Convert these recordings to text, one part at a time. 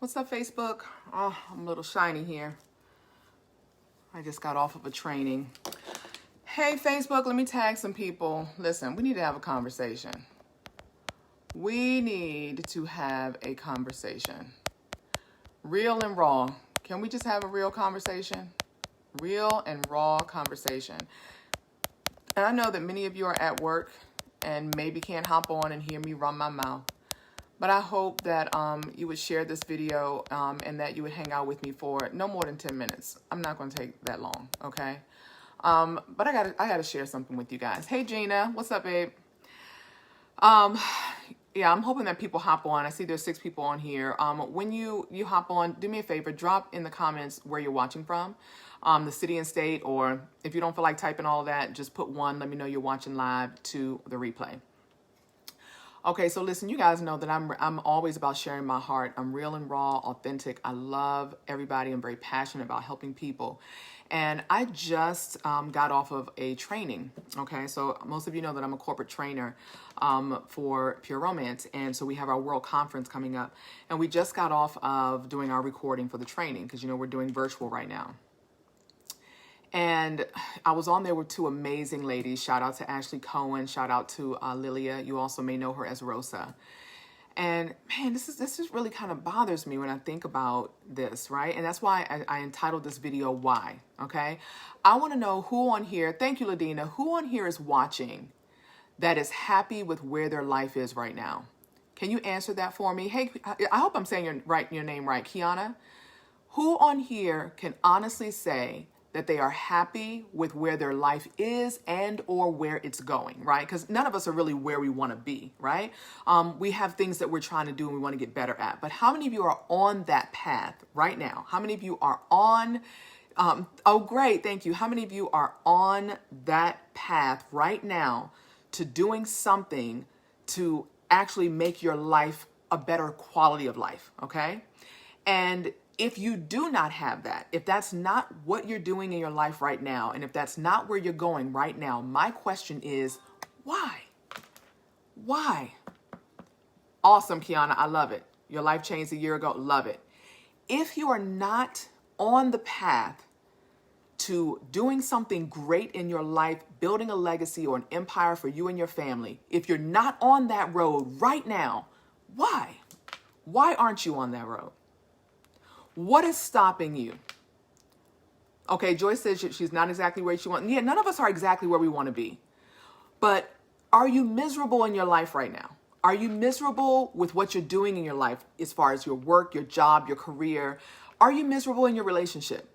What's up, Facebook? Oh, I'm a little shiny here. I just got off of a training. Hey, Facebook, let me tag some people. Listen, we need to have a conversation. We need to have a conversation. Real and raw. Can we just have a real conversation? Real and raw conversation. And I know that many of you are at work and maybe can't hop on and hear me run my mouth. But I hope that you would share this video and that you would hang out with me for no more than 10 minutes. I'm not going to take that long, okay? But I gotta share something with you guys. Hey, Gina. What's up, babe? Yeah, I'm hoping that people hop on. I see there's 6 people on here. When you hop on, do me a favor. Drop in the comments where you're watching from, the city and state, or if you don't feel like typing all of that, just put 1. Let me know you're watching live to the replay. Okay, so listen, you guys know that I'm always about sharing my heart. I'm real and raw, authentic. I love everybody. I'm very passionate about helping people. And I just got off of a training, okay? So most of you know that I'm a corporate trainer for Pure Romance. And so we have our World Conference coming up. And we just got off of doing our recording for the training because, you know, we're doing virtual right now. And I was on there with 2 amazing ladies. Shout out to Ashley Cohen. Shout out to Lilia. You also may know her as Rosa. And man, this just really kind of bothers me when I think about this, right? And that's why I entitled this video, Why? Okay? I want to know who on here, thank you, Ladina, who on here is watching that is happy with where their life is right now? Can you answer that for me? Hey, I hope I'm saying your name right, Kiana. Who on here can honestly say that they are happy with where their life is and or where it's going, right? Because none of us are really where we want to be, right? We have things that we're trying to do and we want to get better at. But how many of you are on that path right now? How many of you are on, oh great, thank you. How many of you are on that path right now to doing something to actually make your life a better quality of life, okay? And if you do not have that, if that's not what you're doing in your life right now, and if that's not where you're going right now, my question is, why? Why? Awesome, Kiana. I love it. Your life changed a year ago. Love it. If you are not on the path to doing something great in your life, building a legacy or an empire for you and your family, if you're not on that road right now, why? Why aren't you on that road? What is stopping you? Okay, Joyce says she's not exactly where she wants. Yeah, none of us are exactly where we want to be. But are you miserable in your life right now? Are you miserable with what you're doing in your life as far as your work, your job, your career? Are you miserable in your relationship?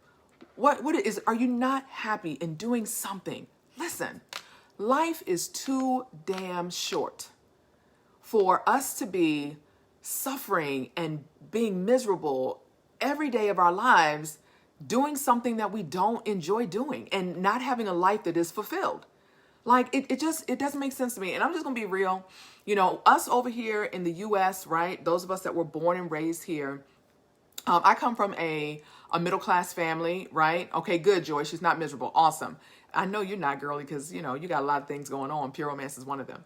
Are you not happy in doing something? Listen, life is too damn short for us to be suffering and being miserable every day of our lives doing something that we don't enjoy doing and not having a life that is fulfilled. Like it doesn't make sense to me. And I'm just gonna be real. You know, us over here in the US, right? Those of us that were born and raised here. I come from a middle-class family, right? Okay, good, Joy. She's not miserable. Awesome. I know you're not, girly, because, you know, you got a lot of things going on. Pure Romance is one of them.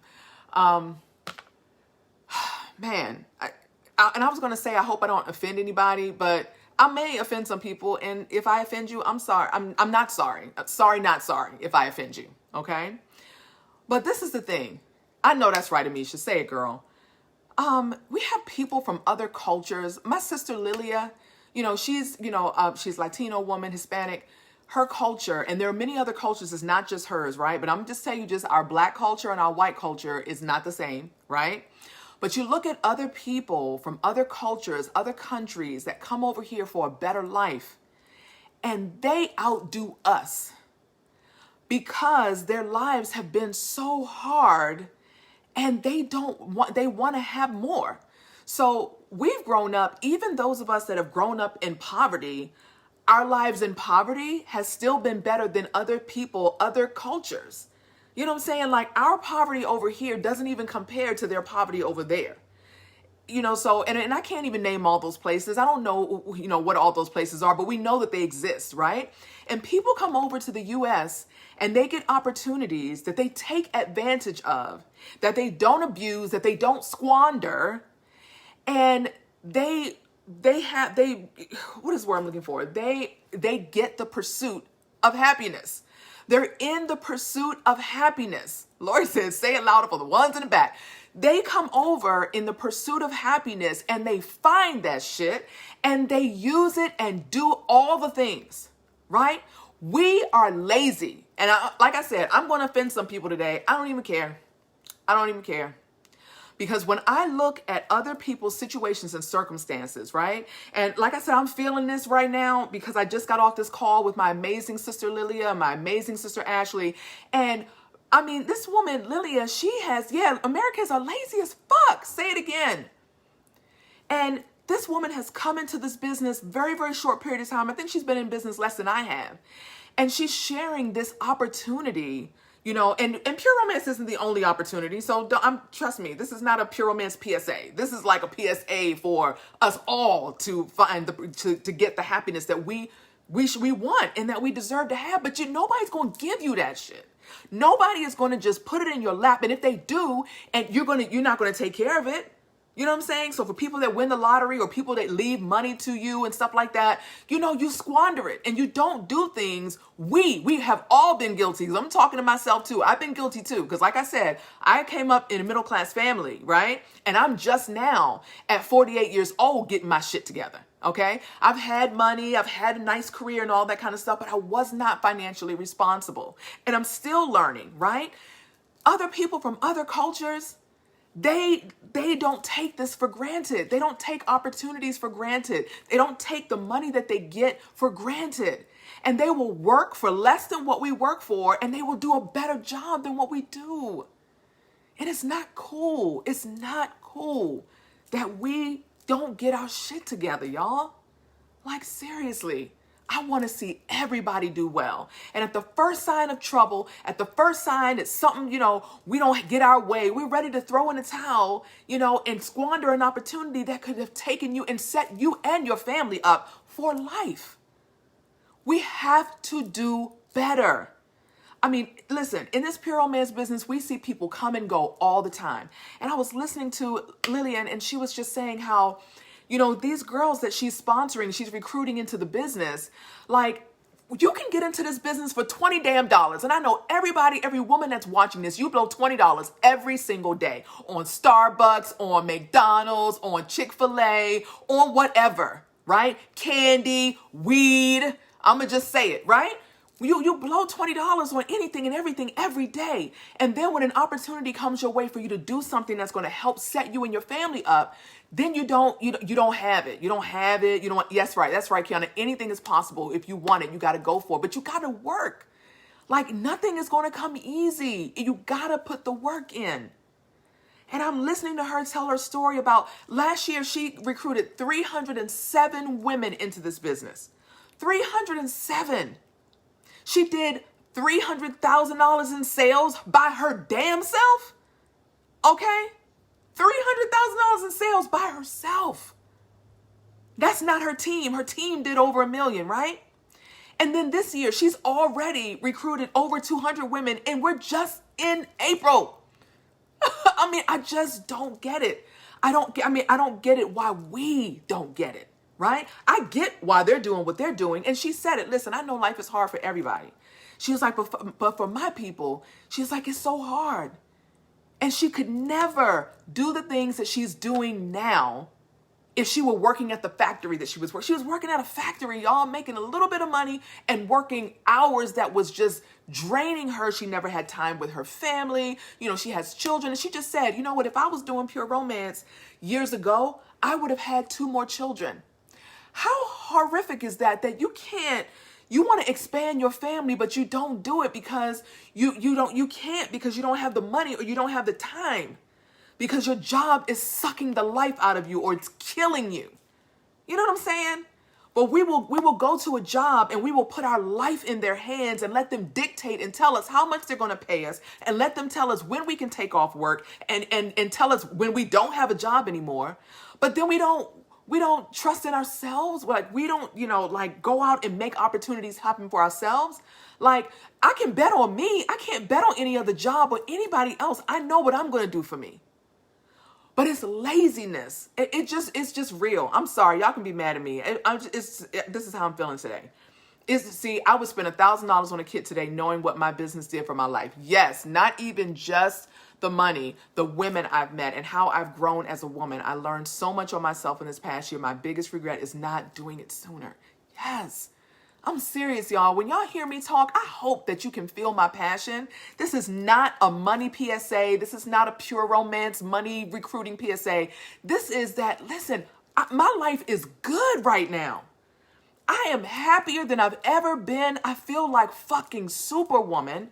Man, and I was going to say, I hope I don't offend anybody, but I may offend some people. And if I offend you, I'm sorry. I'm not sorry. Sorry, not sorry if I offend you. Okay. But this is the thing. I know that's right, Amisha. Say it, girl. We have people from other cultures. My sister Lilia, you know, she's Latino woman, Hispanic. Her culture, and there are many other cultures, it's not just hers, right? But I'm just telling you, just our black culture and our white culture is not the same, right? But you look at other people from other cultures, other countries that come over here for a better life, and they outdo us because their lives have been so hard and they want to have more. So we've grown up, even those of us that have grown up in poverty, our lives in poverty has still been better than other people, other cultures. You know what I'm saying? Like our poverty over here doesn't even compare to their poverty over there. You know, so, and I can't even name all those places. I don't know, you know, what all those places are, but we know that they exist, right? And people come over to the US and they get opportunities that they take advantage of, that they don't abuse, that they don't squander, and they what is the word I'm looking for? They get the pursuit of happiness. They're in the pursuit of happiness. Lord says, say it louder for the ones in the back. They come over in the pursuit of happiness and they find that shit and they use it and do all the things, right? We are lazy. And like I said, I'm going to offend some people today. I don't even care. I don't even care. Because when I look at other people's situations and circumstances, right? And like I said, I'm feeling this right now because I just got off this call with my amazing sister Lilia, my amazing sister Ashley. And I mean, this woman, Lilia, Americans are lazy as fuck. Say it again. And this woman has come into this business very, very short period of time. I think she's been in business less than I have. And she's sharing this opportunity, you know, and Pure Romance isn't the only opportunity. So trust me, this is not a Pure Romance PSA. This is like a PSA for us all to find to get the happiness that we want and that we deserve to have. But nobody's going to give you that shit. Nobody is going to just put it in your lap. And if they do, and you're not going to take care of it. You know what I'm saying? So for people that win the lottery or people that leave money to you and stuff like that, you know, you squander it and you don't do things. We have all been guilty. I'm talking to myself too. I've been guilty too. Because like I said, I came up in a middle class family, right? And I'm just now at 48 years old getting my shit together. Okay. I've had money. I've had a nice career and all that kind of stuff, but I was not financially responsible. And I'm still learning, right? Other people from other cultures, they don't take this for granted. They don't take opportunities for granted. They don't take the money that they get for granted. And they will work for less than what we work for, and they will do a better job than what we do. And it's not cool. It's not cool that we don't get our shit together, y'all. Like, seriously. I want to see everybody do well. And at the first sign of trouble, at the first sign that something, you know, we don't get our way, we're ready to throw in the towel, you know, and squander an opportunity that could have taken you and set you and your family up for life. We have to do better. I mean, listen, in this Pure Romance business, we see people come and go all the time. And I was listening to Lillian and she was just saying how, you know, these girls that she's sponsoring, she's recruiting into the business, like, you can get into this business for $20 damn. And I know every woman that's watching this, you blow $20 every single day on Starbucks, on McDonald's, on Chick-fil-A, on whatever, right? Candy, weed. I'm going to just say it, right? You blow $20 on anything and everything every day. And then when an opportunity comes your way for you to do something that's going to help set you and your family up, then you don't have it. You don't have it. You don't. Yes, right. That's right, Kiana. Anything is possible. If you want it, you got to go for it. But you got to work. Like, nothing is going to come easy. You got to put the work in. And I'm listening to her tell her story about last year she recruited 307 women into this business. 307. She did $300,000 in sales by her damn self. Okay? $300,000 in sales by herself. That's not her team. Her team did over $1 million, right? And then this year, she's already recruited over 200 women, and we're just in April. I mean, I just don't get it. I don't get it why we don't get it, right? I get why they're doing what they're doing. And she said it. Listen, I know life is hard for everybody. She was like, but for my people, she's like, it's so hard. And she could never do the things that she's doing now if she were working at the factory that she was working. She was working at a factory, y'all, making a little bit of money and working hours that was just draining her. She never had time with her family. You know, she has children. And she just said, you know what, if I was doing Pure Romance years ago, I would have had 2 more children. How horrific is that you want to expand your family, but you don't do it because you can't because you don't have the money or you don't have the time because your job is sucking the life out of you or it's killing you. You know what I'm saying? But we will go to a job and we will put our life in their hands and let them dictate and tell us how much they're going to pay us and let them tell us when we can take off work and tell us when we don't have a job anymore. But then we don't trust in ourselves. Like, we don't, like, go out and make opportunities happen for ourselves. Like, I can bet on me. I can't bet on any other job or anybody else. I know what I'm going to do for me. but it's laziness. It's just real. I'm sorry. Y'all can be mad at me. This is how I'm feeling today. See, I would spend $1,000 on a kit today knowing what my business did for my life. Yes, not even just the money, the women I've met and how I've grown as a woman. I learned so much on myself in this past year. My biggest regret is not doing it sooner. Yes, I'm serious, y'all. When y'all hear me talk, I hope that you can feel my passion. This is not a money PSA. This is not a pure romance money recruiting PSA. This is that, listen, my life is good right now. I am happier than I've ever been. I feel like fucking superwoman.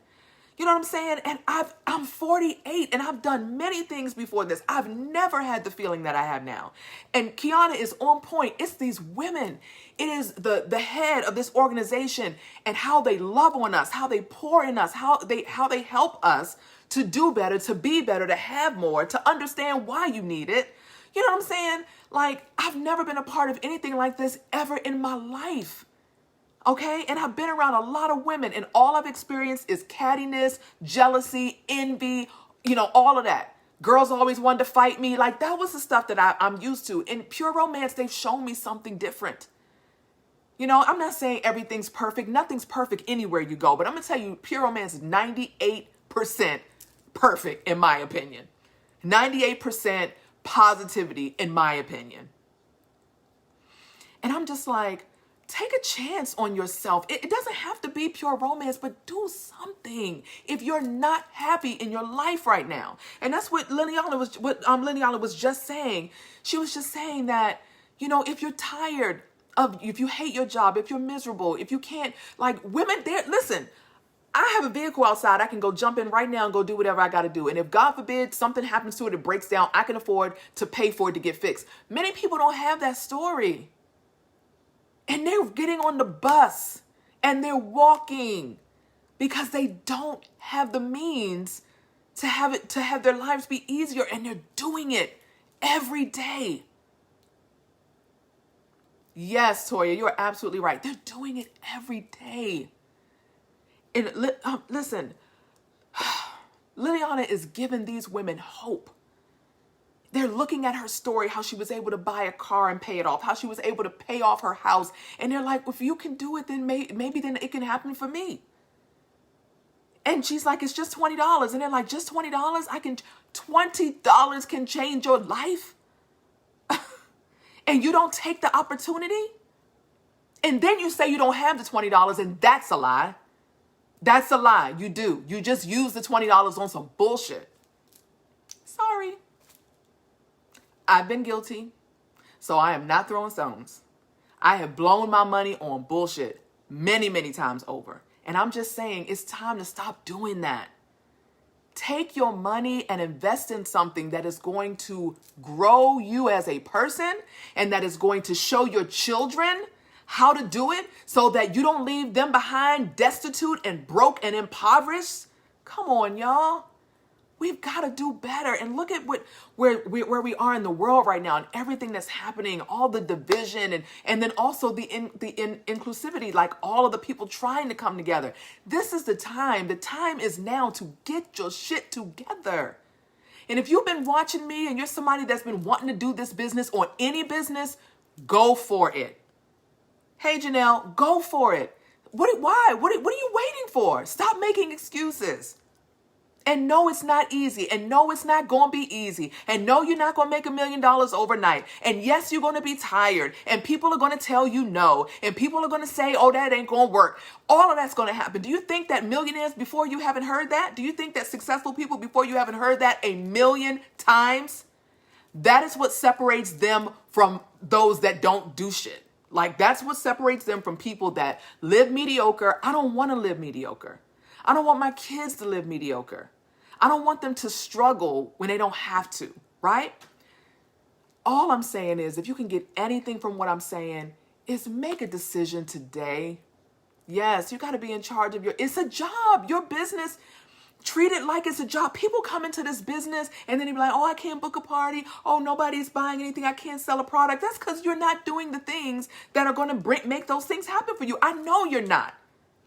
You know what I'm saying? And I'm 48 and I've done many things before this. I've never had the feeling that I have now. And Kiana is on point. It's these women. It is the head of this organization and how they love on us, how they pour in us, how they help us to do better, to be better, to have more, to understand why you need it. You know what I'm saying? Like, I've never been a part of anything like this ever in my life. Okay? And I've been around a lot of women, and all I've experienced is cattiness, jealousy, envy, all of that. Girls always wanted to fight me. Like, that was the stuff that I'm used to. In pure romance, they've shown me something different. I'm not saying everything's perfect. Nothing's perfect anywhere you go. But I'm going to tell you, pure romance is 98% perfect, in my opinion. 98% positivity, in my opinion. And I'm just like, take a chance on yourself. It doesn't have to be pure romance, but do something if you're not happy in your life right now. And that's what Liliana was just saying. She was just saying that, if you're tired if you hate your job, if you're miserable, if you can't, like, women there, listen, I have a vehicle outside. I can go jump in right now and go do whatever I got to do. And if God forbid something happens to it, it breaks down, I can afford to pay for it to get fixed. Many people don't have that story. And they're getting on the bus and they're walking because they don't have the means to have their lives be easier, and they're doing it every day. Yes, Toya, you're absolutely right. They're doing it every day. And listen, Liliana is giving these women hope. They're looking at her story, how she was able to buy a car and pay it off, how she was able to pay off her house. And they're like, if you can do it, then maybe then it can happen for me. And she's like, it's just $20. And they're like, just $20? $20 can change your life? And you don't take the opportunity? And then you say you don't have the $20, and that's a lie. That's a lie. You do. You just use the $20 on some bullshit. Sorry. I've been guilty, so I am not throwing stones. I have blown my money on bullshit many, many times over. And I'm just saying it's time to stop doing that. Take your money and invest in something that is going to grow you as a person and that is going to show your children how to do it so that you don't leave them behind destitute and broke and impoverished. Come on, y'all. We've got to do better. And look at where we are in the world right now and everything that's happening, all the division and then also the inclusivity, like all of the people trying to come together. This is the time. The time is now to get your shit together. And if you've been watching me and you're somebody that's been wanting to do this business or any business, go for it. Hey, Janelle, go for it. Why? What are you waiting for? Stop making excuses. And no, it's not easy. And no, it's not going to be easy. And no, you're not going to make $1 million overnight. And yes, you're going to be tired. And people are going to tell you no. And people are going to say, oh, that ain't going to work. All of that's going to happen. Do you think that millionaires before you haven't heard that? Do you think that successful people before you haven't heard that 1,000,000 times? That is what separates them from those that don't do shit. Like, that's what separates them from people that live mediocre. I don't want to live mediocre. I don't want my kids to live mediocre. I don't want them to struggle when they don't have to, right? All I'm saying is, if you can get anything from what I'm saying, is make a decision today. Yes, you got to be in charge of it's a job, your business. Treat it like it's a job. People come into this business and then they be like, oh, I can't book a party. Oh, nobody's buying anything. I can't sell a product. That's because you're not doing the things that are going to make those things happen for you. I know you're not.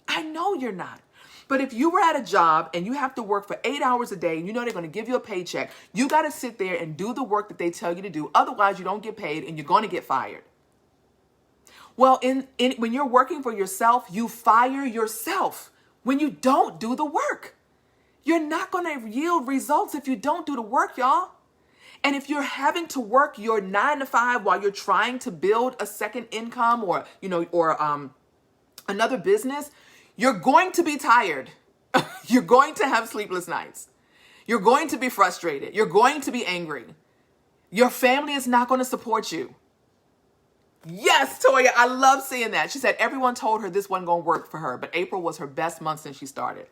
I know you're not. But if you were at a job and you have to work for 8 hours a day and you know they're going to give you a paycheck, you got to sit there and do the work that they tell you to do. Otherwise, you don't get paid and you're going to get fired. Well, when you're working for yourself, you fire yourself when you don't do the work. You're not going to yield results if you don't do the work, y'all. And if you're having to work your 9 to 5 while you're trying to build a second income or another business, you're going to be tired. You're going to have sleepless nights. You're going to be frustrated. You're going to be angry. Your family is not going to support you. Yes, Toya, I love seeing that. She said everyone told her this wasn't going to work for her, but April was her best month since she started.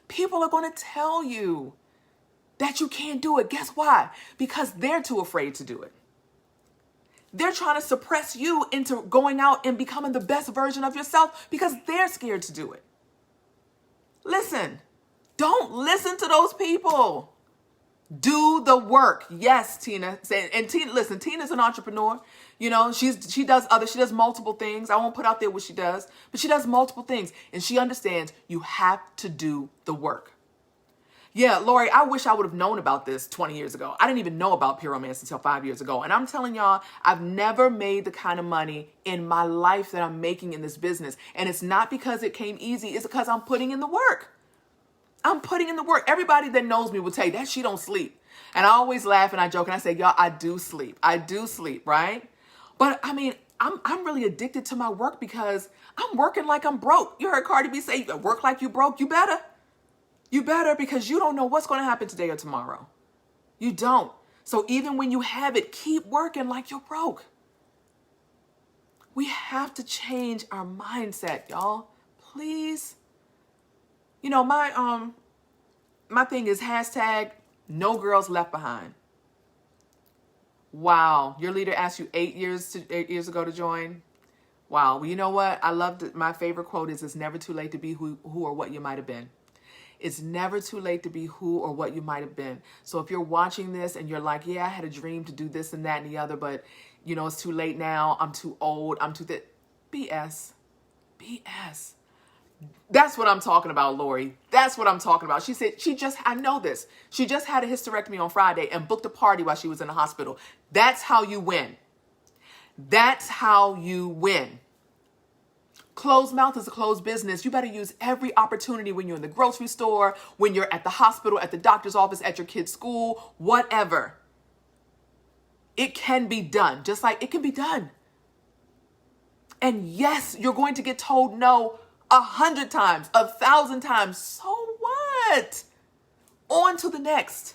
People are going to tell you that you can't do it. Guess why? Because they're too afraid to do it. They're trying to suppress you into going out and becoming the best version of yourself because they're scared to do it. Listen, don't listen to those people. Do the work. Yes, Tina. And Tina, listen, Tina's an entrepreneur. You know, she does multiple things. I won't put out there what she does, but she does multiple things. And she understands you have to do the work. Yeah, Lori, I wish I would have known about this 20 years ago. I didn't even know about Pyromance until 5 years ago. And I'm telling y'all, I've never made the kind of money in my life that I'm making in this business. And it's not because it came easy. It's because I'm putting in the work. I'm putting in the work. Everybody that knows me will tell you that she don't sleep. And I always laugh and I joke and I say, y'all, I do sleep. I do sleep, right? But I mean, I'm really addicted to my work because I'm working like I'm broke. You heard Cardi B say, you work like you broke. You better. You better, because you don't know what's going to happen today or tomorrow. You don't. So even when you have it, keep working like you're broke. We have to change our mindset, y'all. Please. You know, my thing is hashtag no girls left behind. Wow. Your leader asked you 8 years ago to join. Wow. Well, you know what? I loved it. My favorite quote is, it's never too late to be who or what you might have been. It's never too late to be who or what you might have been. So if you're watching this and you're like, yeah, I had a dream to do this and that and the other, but you know, it's too late now. I'm too old. I'm too BS. BS. That's what I'm talking about, Lori. That's what I'm talking about. She said I know this. She just had a hysterectomy on Friday and booked a party while she was in the hospital. That's how you win. That's how you win. Closed mouth is a closed business. You better use every opportunity when you're in the grocery store, when you're at the hospital, at the doctor's office, at your kid's school, whatever. It can be done, just like it can be done. And yes, you're going to get told no 100 times, 1,000 times. So what? On to the next.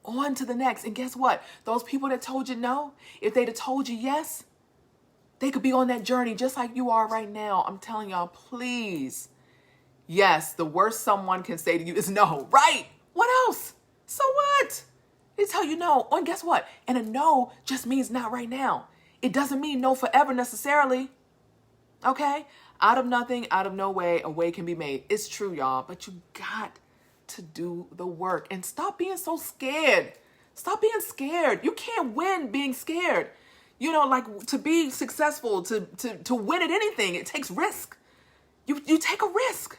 On to the next. And guess what? Those people that told you no, if they'd have told you yes, they could be on that journey just like you are right now. I'm telling y'all, please. Yes, the worst someone can say to you is no, right? What else? So what? They tell you no. And guess what? And a no just means not right now. It doesn't mean no forever necessarily. Okay? Out of nothing, out of no way, a way can be made. It's true, y'all, but you got to do the work and stop being so scared. Stop being scared. You can't win being scared. You know, like to be successful, to win at anything, it takes risk. You take a risk,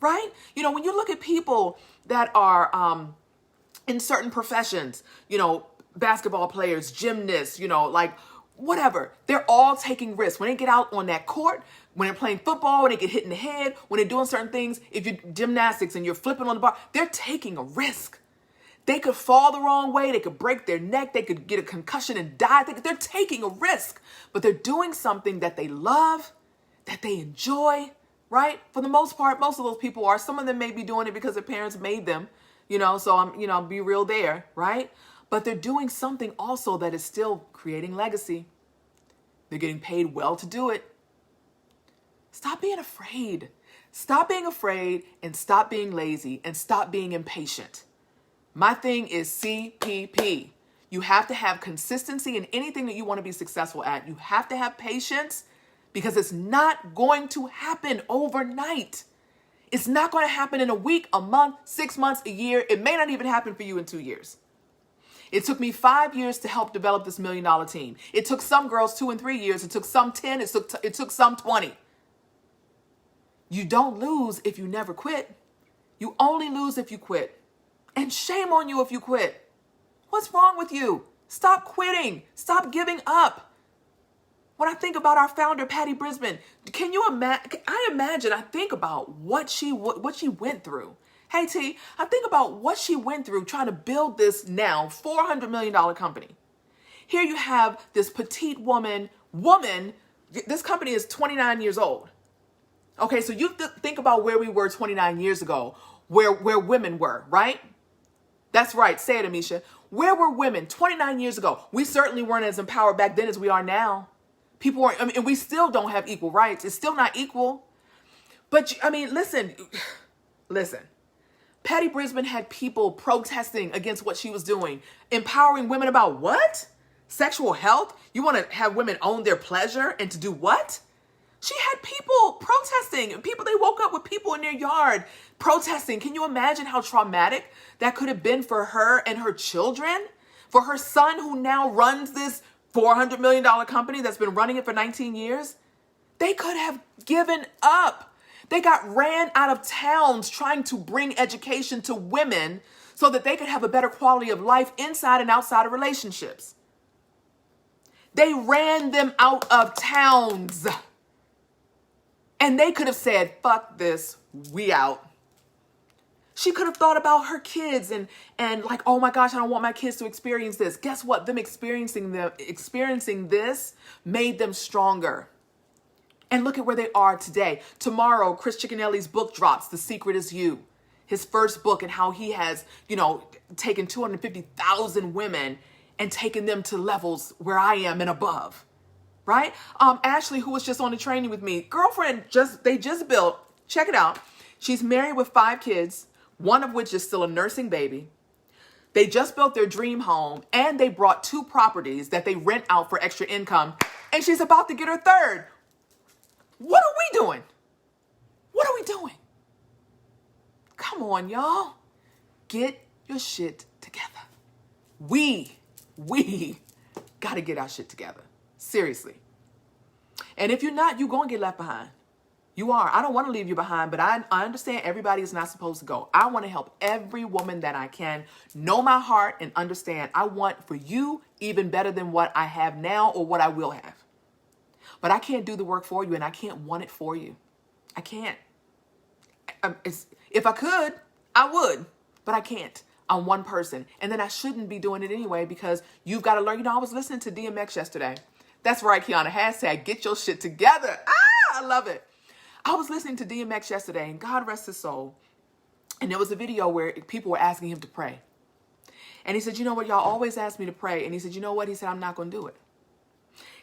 right? You know, when you look at people that are in certain professions, you know, basketball players, gymnasts, you know, like whatever, they're all taking risks. When they get out on that court, when they're playing football, when they get hit in the head, when they're doing certain things, if you're gymnastics and you're flipping on the bar, they're taking a risk. They could fall the wrong way. They could break their neck. They could get a concussion and die. They're taking a risk, but they're doing something that they love, that they enjoy, right? For the most part, most of those people are. Some of them may be doing it because their parents made them, you know, so I'm be real there, right? But they're doing something also that is still creating legacy. They're getting paid well to do it. Stop being afraid. Stop being afraid and stop being lazy and stop being impatient. My thing is CPP. You have to have consistency in anything that you want to be successful at. You have to have patience because it's not going to happen overnight. It's not going to happen in a week, a month, 6 months, a year. It may not even happen for you in 2 years. It took me 5 years to help develop this $1 million team. It took some girls 2 and 3 years. It took some 10. It took some 20. You don't lose if you never quit. You only lose if you quit. And shame on you if you quit. What's wrong with you? Stop quitting. Stop giving up. When I think about our founder, Patty Brisbane, can you imagine? I think about what she went through. Hey T, I think about what she went through trying to build this now $400 million company. Here you have this petite woman, this company is 29 years old. Okay, so you think about where we were 29 years ago, where women were, right? That's right, say it, Amisha. Where were women 29 years ago? We certainly weren't as empowered back then as we are now. People are, and we still don't have equal rights. It's still not equal. But listen. Patty Brisbane had people protesting against what she was doing, empowering women about what? Sexual health? You want to have women own their pleasure and to do what? She had people protesting, and they woke up with people in their yard protesting. Can you imagine how traumatic that could have been for her and her children? For her son, who now runs this $400 million company that's been running it for 19 years? They could have given up. They got ran out of towns trying to bring education to women so that they could have a better quality of life inside and outside of relationships. They ran them out of towns. And they could have said, fuck this, we out. She could have thought about her kids and like, oh my gosh, I don't want my kids to experience this. Guess what? Them experiencing this made them stronger. And look at where they are today. Tomorrow, Chris Cicconelli's book drops, The Secret Is You. His first book, and how he has, taken 250,000 women and taken them to levels where I am and above. Right? Ashley, who was just on the training with me, girlfriend, they just built, check it out. She's married with 5 kids, one of which is still a nursing baby. They just built their dream home, and they brought 2 properties that they rent out for extra income. And she's about to get her 3rd. What are we doing? What are we doing? Come on, y'all. Get your shit together. We got to get our shit together. Seriously. And if you're not, you're going to get left behind. You are. I don't want to leave you behind, but I understand everybody is not supposed to go. I want to help every woman that I can know my heart and understand I want for you even better than what I have now or what I will have. But I can't do the work for you, and I can't want it for you. I can't. If I could, I would, but I can't. I'm one person. And then I shouldn't be doing it anyway, because you've got to learn. I was listening to DMX yesterday. That's right, Kiana. Hashtag get your shit together. I love it. I was listening to DMX yesterday, and God rest his soul. And there was a video where people were asking him to pray. And he said, you know what? Y'all always ask me to pray. And he said, you know what? He said, I'm not going to do it.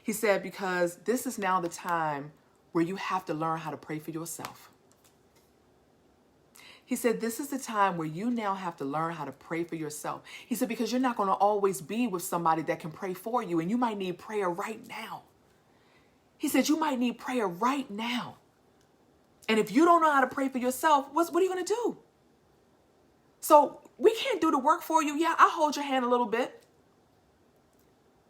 He said, because this is now the time where you have to learn how to pray for yourself. He said, this is the time where you now have to learn how to pray for yourself. He said, because you're not going to always be with somebody that can pray for you, and you might need prayer right now. He said, you might need prayer right now. And if you don't know how to pray for yourself, what are you going to do? So we can't do the work for you. Yeah, I'll hold your hand a little bit.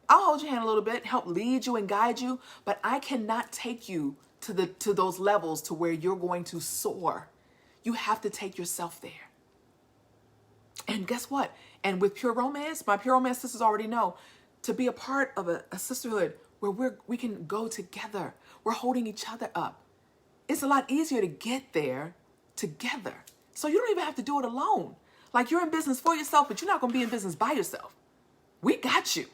I'll hold your hand a little bit, help lead you and guide you, but I cannot take you to those levels to where you're going to soar. You have to take yourself there. And guess what? And with Pure Romance, my Pure Romance sisters already know, to be a part of a sisterhood where we can go together. We're holding each other up. It's a lot easier to get there together. So you don't even have to do it alone. Like, you're in business for yourself, but you're not going to be in business by yourself. We got you.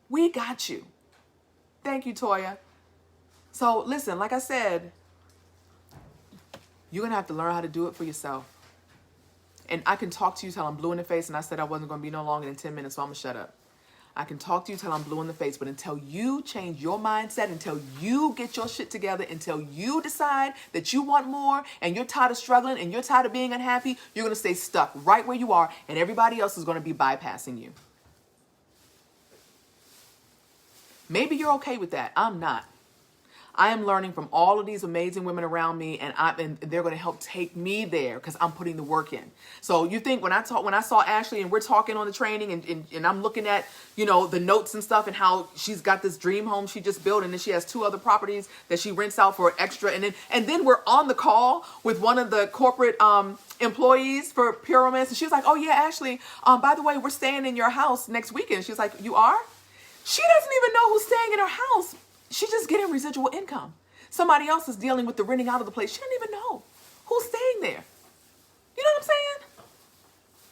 We got you. Thank you, Toya. So listen, like I said, you're going to have to learn how to do it for yourself. And I can talk to you till I'm blue in the face, and I said I wasn't going to be no longer than 10 minutes, so I'm going to shut up. I can talk to you till I'm blue in the face, but until you change your mindset, until you get your shit together, until you decide that you want more and you're tired of struggling and you're tired of being unhappy, you're going to stay stuck right where you are, and everybody else is going to be bypassing you. Maybe you're okay with that. I'm not. I am learning from all of these amazing women around me, and they're going to help take me there because I'm putting the work in. So you think when I saw Ashley and we're talking on the training and I'm looking at, the notes and stuff and how she's got this dream home she just built, and then she has 2 other properties that she rents out for extra, and then we're on the call with one of the corporate employees for Pure Romance, and she was like, "Oh yeah, Ashley, by the way, we're staying in your house next weekend." She's like, "You are?" She doesn't even know who's staying in her house. She's just getting residual income. Somebody else is dealing with the renting out of the place. She doesn't even know who's staying there. You know what I'm saying?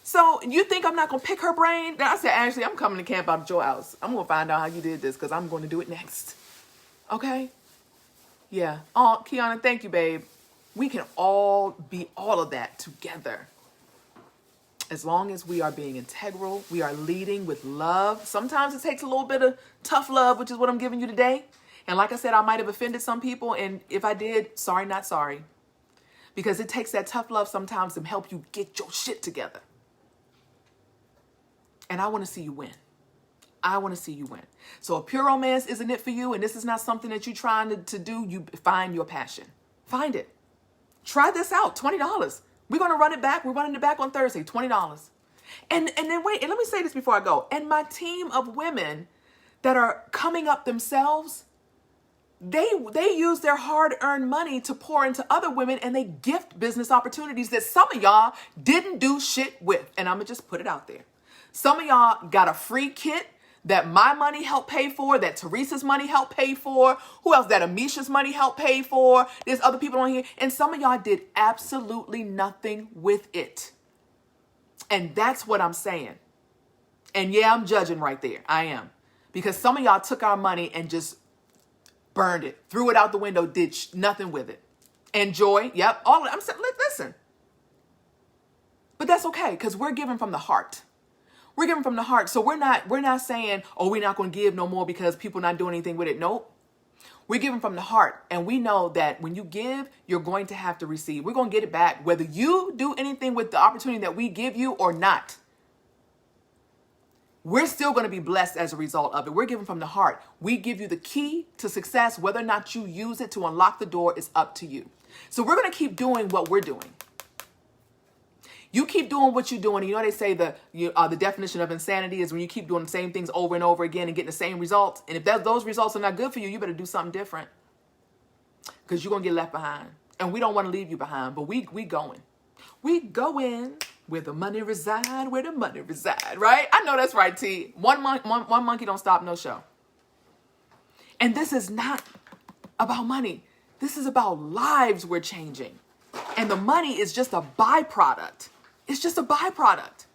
So you think I'm not going to pick her brain? Then I said, "Ashley, I'm coming to camp out at your house. I'm going to find out how you did this because I'm going to do it next." Okay? Yeah. Oh, Kiana, thank you, babe. We can all be all of that together. As long as we are being integral, we are leading with love. Sometimes it takes a little bit of tough love, which is what I'm giving you today. And like I said, I might have offended some people. And if I did, sorry, not sorry. Because it takes that tough love sometimes to help you get your shit together. And I want to see you win. I want to see you win. So if Pure Romance isn't it for you, and this is not something that you're trying to do, you find your passion. Find it. Try this out. $20. We're going to run it back. We're running it back on Thursday. $20. And then wait, and let me say this before I go. And my team of women that are coming up themselves, they use their hard-earned money to pour into other women, and they gift business opportunities that some of y'all didn't do shit with. And I'm going to just put it out there. Some of y'all got a free kit that my money helped pay for, that Teresa's money helped pay for. Who else? That Amisha's money helped pay for. There's other people on here. And some of y'all did absolutely nothing with it. And that's what I'm saying. And yeah, I'm judging right there. I am. Because some of y'all took our money and just burned it, threw it out the window, did nothing with it. Enjoy. Yep. All of it. I'm saying, listen. But that's okay, because we're giving from the heart. We're giving from the heart. So we're not saying, "Oh, we're not going to give no more because people not doing anything with it." Nope. We're giving from the heart. And we know that when you give, you're going to have to receive. We're going to get it back, whether you do anything with the opportunity that we give you or not. We're still going to be blessed as a result of it. We're giving from the heart. We give you the key to success. Whether or not you use it to unlock the door is up to you. So we're going to keep doing what we're doing. You keep doing what you're doing. You know, they say the definition of insanity is when you keep doing the same things over and over again and getting the same results. And if those results are not good for you, you better do something different, because you're going to get left behind. And we don't want to leave you behind, but we going. We going where the money reside, where the money reside, right? I know that's right, T. One monkey don't stop no show. And this is not about money. This is about lives we're changing. And the money is just a byproduct. It's just a byproduct,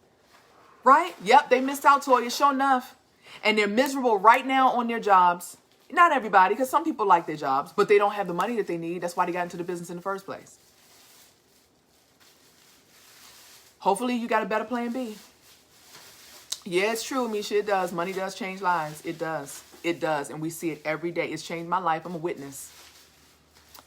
right? Yep, they missed out, Toya, sure enough. And they're miserable right now on their jobs. Not everybody, because some people like their jobs, but they don't have the money that they need. That's why they got into the business in the first place. Hopefully you got a better plan B. Yeah, it's true, Misha. It does. Money does change lives. It does. It does. And we see it every day. It's changed my life. I'm a witness.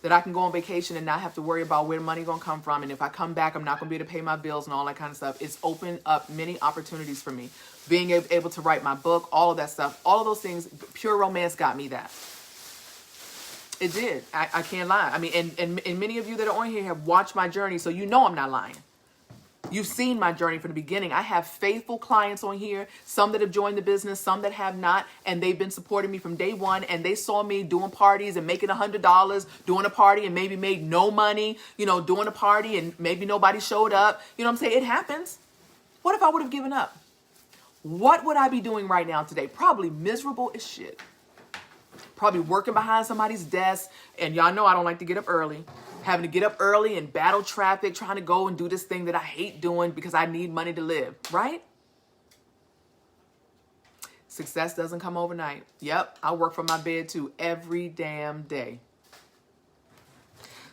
That I can go on vacation and not have to worry about where the money going to come from. And if I come back, I'm not going to be able to pay my bills and all that kind of stuff. It's opened up many opportunities for me. Being able to write my book, all of that stuff, all of those things, Pure Romance got me that. It did. I can't lie. I mean, and many of you that are on here have watched my journey, so you know I'm not lying. You've seen my journey from the beginning. I have faithful clients on here, some that have joined the business, some that have not, and they've been supporting me from day one, and they saw me doing parties and making $100, doing a party and maybe made no money, doing a party and maybe nobody showed up. You know what I'm saying? It happens. What if I would have given up? What would I be doing right now today? Probably miserable as shit. Probably working behind somebody's desk, and y'all know I don't like to get up early. Having to get up early and battle traffic, trying to go and do this thing that I hate doing because I need money to live, right? Success doesn't come overnight. Yep, I work from my bed too every damn day.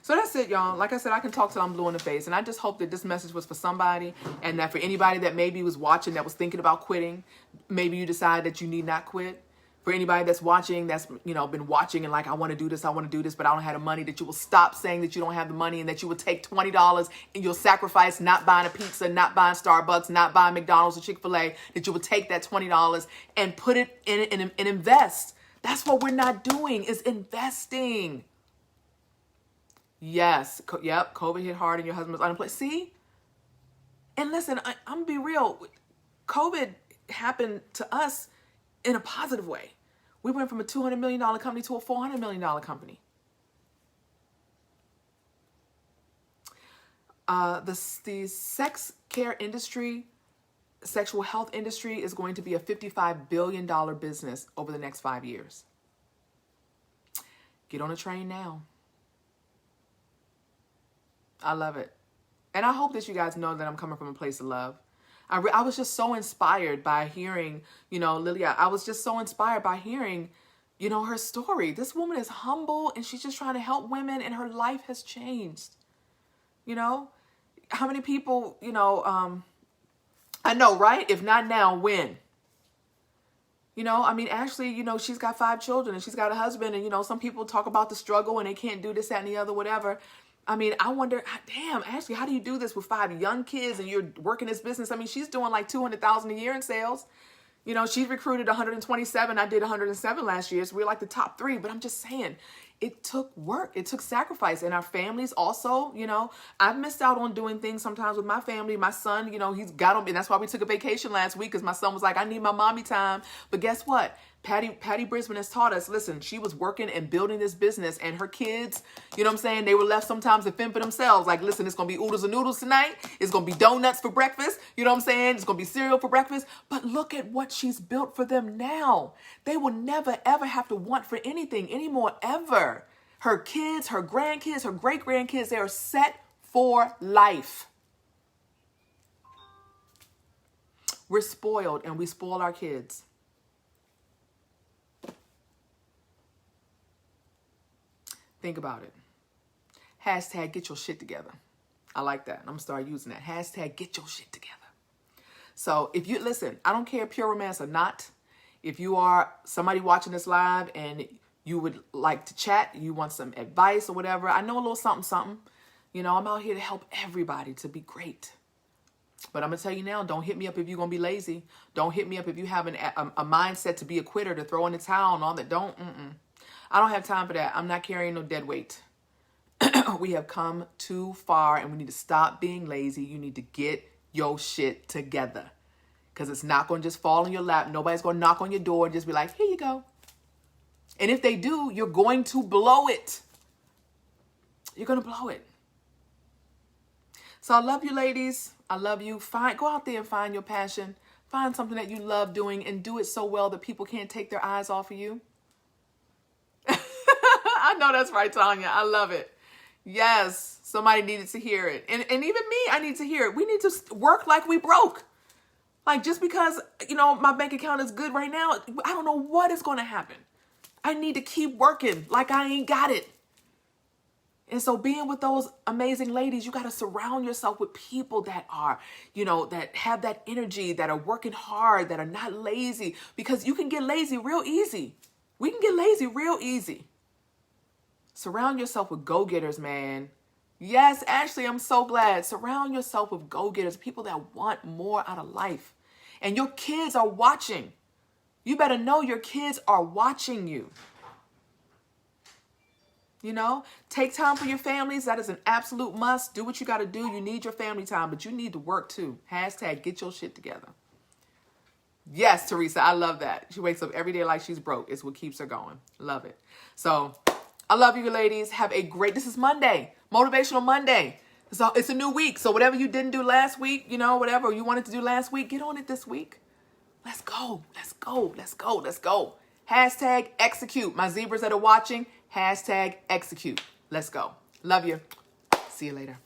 So that's it, y'all. Like I said, I can talk till I'm blue in the face. And I just hope that this message was for somebody, and that for anybody that maybe was watching that was thinking about quitting, maybe you decide that you need not quit. For anybody that's watching, that's, been watching and like, I want to do this, but I don't have the money, that you will stop saying that you don't have the money, and that you will take $20 and you'll sacrifice not buying a pizza, not buying Starbucks, not buying McDonald's or Chick-fil-A, that you will take that $20 and put it in and invest That's what we're not doing, is investing. Yes. Yep. COVID hit hard and your husband was unemployed. See? And listen, I'm going to be real. COVID happened to us in a positive way. We went from a $200 million company to a $400 million company. The sex care industry, sexual health industry is going to be a $55 billion business over the next 5 years. Get on a train now. I love it. And I hope that you guys know that I'm coming from a place of love. I was just so inspired by hearing, Lilia. I was just so inspired by hearing, her story. This woman is humble and she's just trying to help women and her life has changed. How many people, I know, right? If not now, when? Ashley, she's got 5 children and she's got a husband and, some people talk about the struggle and they can't do this, that, and the other, whatever. I wonder, damn, Ashley, how do you do this with 5 young kids and you're working this business? She's doing like $200,000 a year in sales. She's recruited 127. I did 107 last year. So we're like the top 3. But I'm just saying, it took work. It took sacrifice. And our families also, I've missed out on doing things sometimes with my family. My son, he's got them. And that's why we took a vacation last week, because my son was like, I need my mommy time. But guess what? Patty Brisbane has taught us, listen, she was working and building this business and her kids, they were left sometimes to fend for themselves. Like, listen, it's going to be oodles and noodles tonight. It's going to be donuts for breakfast. It's going to be cereal for breakfast. But look at what she's built for them now. They will never, ever have to want for anything anymore, ever. Her kids, her grandkids, her great-grandkids, they are set for life. We're spoiled and we spoil our kids. Think about it. Hashtag get your shit together. I like that. I'm going to start using that. Hashtag get your shit together. So if you listen, I don't care pure romance or not. If you are somebody watching this live and you would like to chat, you want some advice or whatever, I know a little something. I'm out here to help everybody to be great. But I'm going to tell you now, don't hit me up if you're going to be lazy. Don't hit me up if you have a mindset to be a quitter, to throw in the towel and all that. I don't have time for that. I'm not carrying no dead weight. We have come too far and we need to stop being lazy. You need to get your shit together, because it's not going to just fall in your lap. Nobody's going to knock on your door and just be like, here you go. And if they do, you're going to blow it. You're going to blow it. So I love you, ladies. I love you. Go out there and find your passion. Find something that you love doing and do it so well that people can't take their eyes off of you. I know that's right, Tanya. I love it. Yes, somebody needed to hear it. And even me, I need to hear it. We need to work like we broke. Like, just because, my bank account is good right now, I don't know what is going to happen. I need to keep working like I ain't got it. And so being with those amazing ladies, you got to surround yourself with people that are, that have that energy, that are working hard, that are not lazy, because you can get lazy real easy. We can get lazy real easy. Surround yourself with go-getters, man. Yes, Ashley, I'm so glad. Surround yourself with go-getters, people that want more out of life. And your kids are watching. You better know your kids are watching you. Take time for your families. That is an absolute must. Do what you got to do. You need your family time, but you need to work too. Hashtag get your shit together. Yes, Teresa, I love that. She wakes up every day like she's broke. It's what keeps her going. Love it. So I love you, ladies. Have a great, this is Monday, Motivational Monday. So it's a new week. So whatever you didn't do last week, whatever you wanted to do last week, get on it this week. Let's go. Let's go. Let's go. Let's go. Hashtag execute. My zebras that are watching, hashtag execute. Let's go. Love you. See you later.